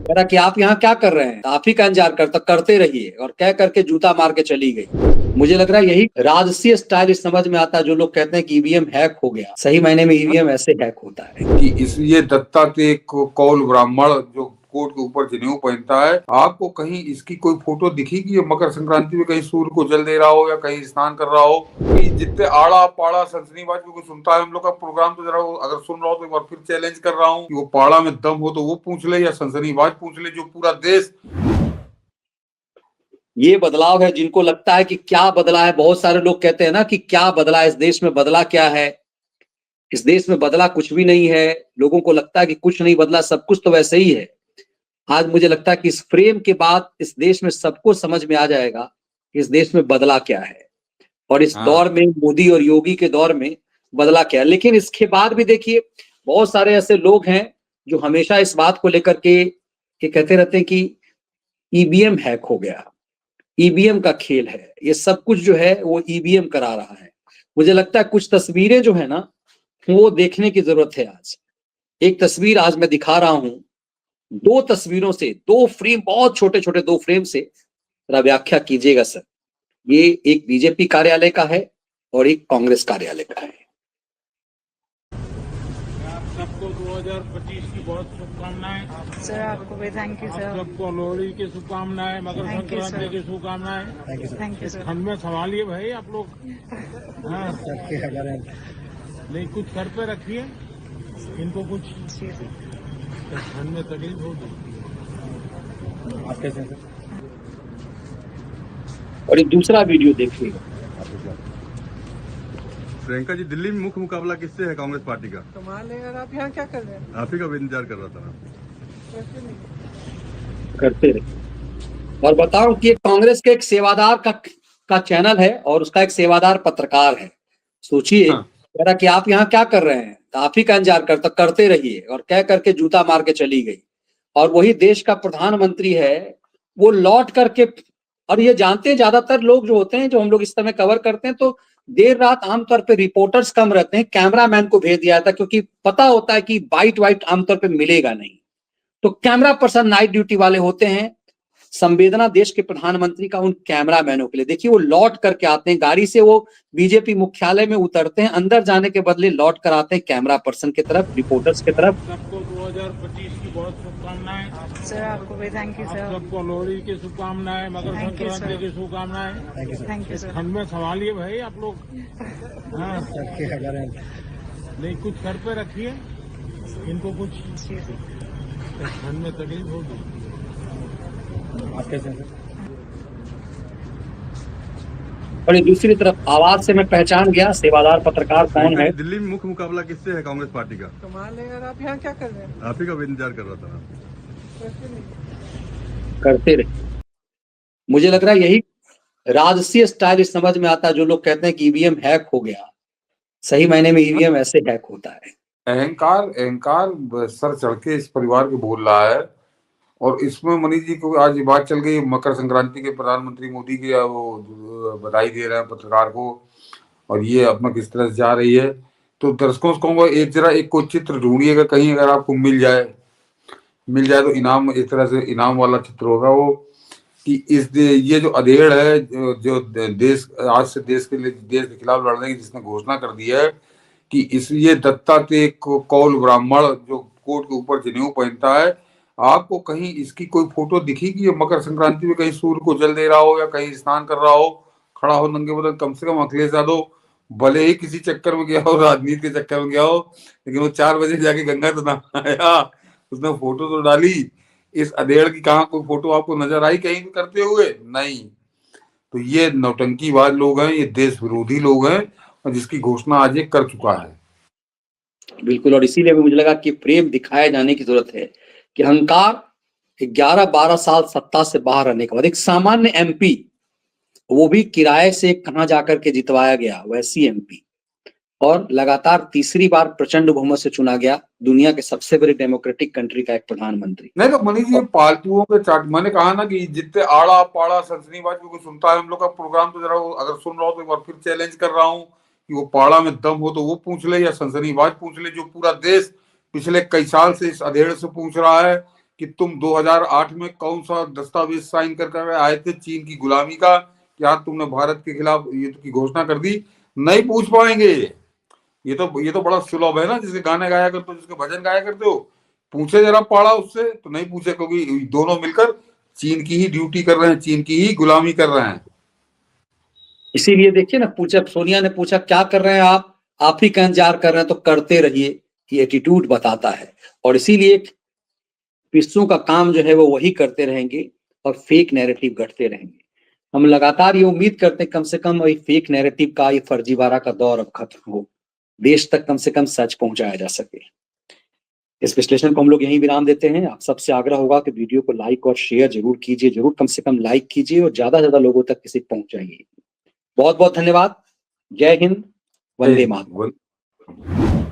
कह रहा कि आप यहाँ क्या कर रहे हैं, आप ही का इंतजार करते रहिए, और कह करके जूता मार के चली गई। मुझे लग रहा है यही राजसीय स्टाइल समझ में आता है। जो लोग कहते हैं कि ईवीएम हैक हो गया, सही मायने में ईवीएम ऐसे हैक होता है कि इस ये दत्तात्रेय कौल ब्राह्मण जो कोट के ऊपर जनेऊ पहनता है, आपको कहीं इसकी कोई फोटो दिखी कि ये मकर संक्रांति में कहीं सूर्य को जल दे रहा हो या कहीं स्नान कर रहा हो? कि जितने आड़ा पाड़ा सनसनीबाज को सुनता है हम लोग का प्रोग्राम, तो जरा अगर सुन रहा हो तो एक बार फिर चैलेंज कर रहा हूँ कि वो पाड़ा में दम हो तो वो पूछ ले या सनसनीबाज पूछ ले, जो पूरा देश। ये बदलाव है। जिनको लगता है कि क्या बदला है, बहुत सारे लोग कहते हैं ना कि क्या बदला है इस देश में, बदला क्या है? इस देश में बदला कुछ भी नहीं है। लोगों को लगता है कि कुछ नहीं बदला, सब कुछ तो वैसे ही है। आज मुझे लगता है कि इस फ्रेम के बाद इस देश में सबको समझ में आ जाएगा कि इस देश में बदला क्या है, और इस दौर में, मोदी और योगी के दौर में बदला क्या है। लेकिन इसके बाद भी देखिए, बहुत सारे ऐसे लोग हैं जो हमेशा इस बात को लेकर के कहते रहते हैं कि ईवीएम हैक हो गया, ईवीएम का खेल है, ये सब कुछ जो है वो ईवीएम करा रहा है। मुझे लगता है कुछ तस्वीरें जो है ना, वो देखने की जरूरत है। आज एक तस्वीर आज मैं दिखा रहा हूं, दो तस्वीरों से, दो फ्रेम, बहुत छोटे छोटे दो फ्रेम से जरा व्याख्या कीजिएगा सर। ये एक बीजेपी कार्यालय का है और एक कांग्रेस कार्यालय का है। सबको 2025 की बहुत शुभकामनाएं सर। आपको भी थैंक यू सर। सबको लोहड़ी की शुभकामनाएं, मकर संक्रांति की शुभकामनाएं। Thank you sir. ठंड में संभालिए भाई आप लोग। हाँ, नहीं कुछ सर पे रखिए, इनको कुछ ठंड में तकलीफ होगी। आप कैसे हैं सर? और एक दूसरा वीडियो देखिएगा। प्रियंका जी, दिल्ली में मुख्य मुकाबला किससे है कांग्रेस पार्टी का? कमाल है यार, आप यहाँ क्या कर रहे हैं? आप ही का भी इंतजार कर रहा था ना। करते रहे। और बताऊं कि कांग्रेस के एक सेवादार का चैनल है और उसका एक सेवादार पत्रकार है। सोचिए, कह रहा कि आप यहाँ क्या कर रहे हैं, आप ही का इंतजार करते रहिए, और कह करके जूता मार के चली गई। और वही देश का प्रधानमंत्री है, वो लौट करके, और ये जानते हैं ज्यादातर लोग जो होते हैं, जो हम लोग इस समय कवर करते हैं, तो देर रात आमतौर पे रिपोर्टर्स कम रहते हैं, कैमरामैन को भेज दिया जाता है, क्योंकि पता होता है कि बाइट वाइट आमतौर पे मिलेगा नहीं। तो कैमरा पर्सन नाइट ड्यूटी वाले होते हैं। संवेदना देश के प्रधानमंत्री का उन कैमरामैनों के लिए। देखिए, वो लौट करके आते हैं गाड़ी से, वो बीजेपी मुख्यालय में उतरते हैं, अंदर जाने के बदले लौट कर आते हैं कैमरा पर्सन की तरफ, रिपोर्टर्स की तरफ। सबको 2025 की बहुत शुभकामनाएं सर। आपको भी थैंक यू सर। सबको लोहड़ी की शुभकामनाएं, मकर संक्रांति की शुभकामनाएं। Thank you sir. ठंड में संभालिए भाई आप लोग। हाँ, नहीं कुछ सर पे रखिए, इनको कुछ ठंड में तकलीफ होगी। आप कैसे हैं सर? और दूसरी तरफ आवाज से मैं पहचान गया सेवादार पत्रकार कौन है। दिल्ली में मुख्य मुकाबला किससे है कांग्रेस पार्टी का? कमाल है यार, आप यहाँ क्या कर रहे हैं? आप ही का भी इंतजार कर रहा था ना। करते रहे। मुझे लग रहा है यही राजसीय स्टाइल समझ में आता है। जो लोग कहते हैं कि ईवीएम हैक हो गया, सही मायने में ईवीएम ऐसे हैक होता है। अहंकार अहंकार सर चढ़ के इस परिवार के बोल रहा है। और इसमें मनीष जी को आज बात चल गई मकर संक्रांति के, प्रधानमंत्री मोदी के वो बधाई दे रहे हैं पत्रकार को, और ये अपना किस तरह से जा रही है। तो दर्शकों को कहूंगा, एक जरा एक कोई चित्र ढूंढिएगा कहीं, अगर आपको मिल जाए तो इनाम, एक तरह से इनाम वाला चित्र होगा वो, कि ये जो अधेड़ है, जो देश आज से देश के खिलाफ लड़ने की जिसने घोषणा कर दी है, कि इस ये दत्तात्रेय कौल ब्राह्मण जो कोट के ऊपर जनेऊ पहनता है, आपको कहीं इसकी कोई फोटो दिखी कि ये मकर संक्रांति में कहीं सूर्य को जल दे रहा हो या कहीं स्नान कर रहा हो, खड़ा हो नंगे बदन? कम से कम अखिलेश यादव भले ही किसी चक्कर में गया हो, राजनीति के चक्कर में गया हो, लेकिन वो 4 बजे जाके गंगा तो नहा आया, उसने फोटो तो डाली। इस अधेड़ की कहाँ कोई फोटो आपको नजर आई कहीं करते हुए? नहीं। तो ये नौटंकीबाज लोग हैं, ये देश विरोधी लोग हैं, और जिसकी घोषणा आज ये कर चुका है। बिल्कुल, और इसीलिए मुझे लगा कि प्रेम दिखाए जाने की जरूरत है कि अहंकार 11-12 साल सत्ता से बाहर रहने के बाद एक सामान्य एमपी, वो भी किराए से कहां जाकर के जितवाया गया, वैसी एमपी, और लगातार तीसरी बार प्रचंड बहुमत से चुना गया, दुनिया के सबसे बड़ी डेमोक्रेटिक कंट्री का एक प्रधानमंत्री। नहीं तो मनीष जी, पालतुओं के चाट, मैंने कहा ना कि जितने आड़ा पाड़ा सनसनीबाज को सुनता है हम लोग का प्रोग्राम, तो जरा अगर सुन रहा हो तो एक बार फिर चैलेंज कर रहा हूँ कि वो पाड़ा में दम हो तो वो पूछ ले या सनसनीबाज पूछ ले, जो पूरा देश पिछले कई साल से इस अधेड़ से पूछ रहा है कि तुम 2008 में कौन सा दस्तावेज साइन कर आए थे चीन की गुलामी का, क्या तुमने भारत के खिलाफ ये की घोषणा कर दी? नहीं पूछ पाएंगे। ये तो बड़ा सुलभ है ना, जिसके गाने गाया करते हो, जिसके भजन गाया करते हो, पूछे जरा पाड़ा उससे, तो नहीं पूछे, क्योंकि दोनों मिलकर चीन की ही ड्यूटी कर रहे हैं, चीन की ही गुलामी कर रहे हैं। इसीलिए देखिए ना, पूछा सोनिया ने पूछा क्या कर रहे हैं आप ही का इंतजार कर रहे हैं तो करते रहिए, ये एटीट्यूड बताता है। और इसीलिए पिस्सों का काम जो है वो वही करते रहेंगे और फेक नैरेटिव गढ़ते रहेंगे। हम लगातार ये उम्मीद करते हैं कम से कम वही फेक नैरेटिव का, ये फर्जीवाड़ा का दौर अब खत्म हो, देश तक कम से कम सच पहुंचाया जा सके। इस विश्लेषण को हम लोग यहीं विराम देते हैं। आप सबसे आग्रह होगा कि वीडियो को लाइक और शेयर जरूर कीजिए, जरूर कम से कम लाइक कीजिए और ज्यादा से ज्यादा लोगों तक इसे पहुंचाइए। बहुत बहुत धन्यवाद। जय हिंद, वंदे मातरम।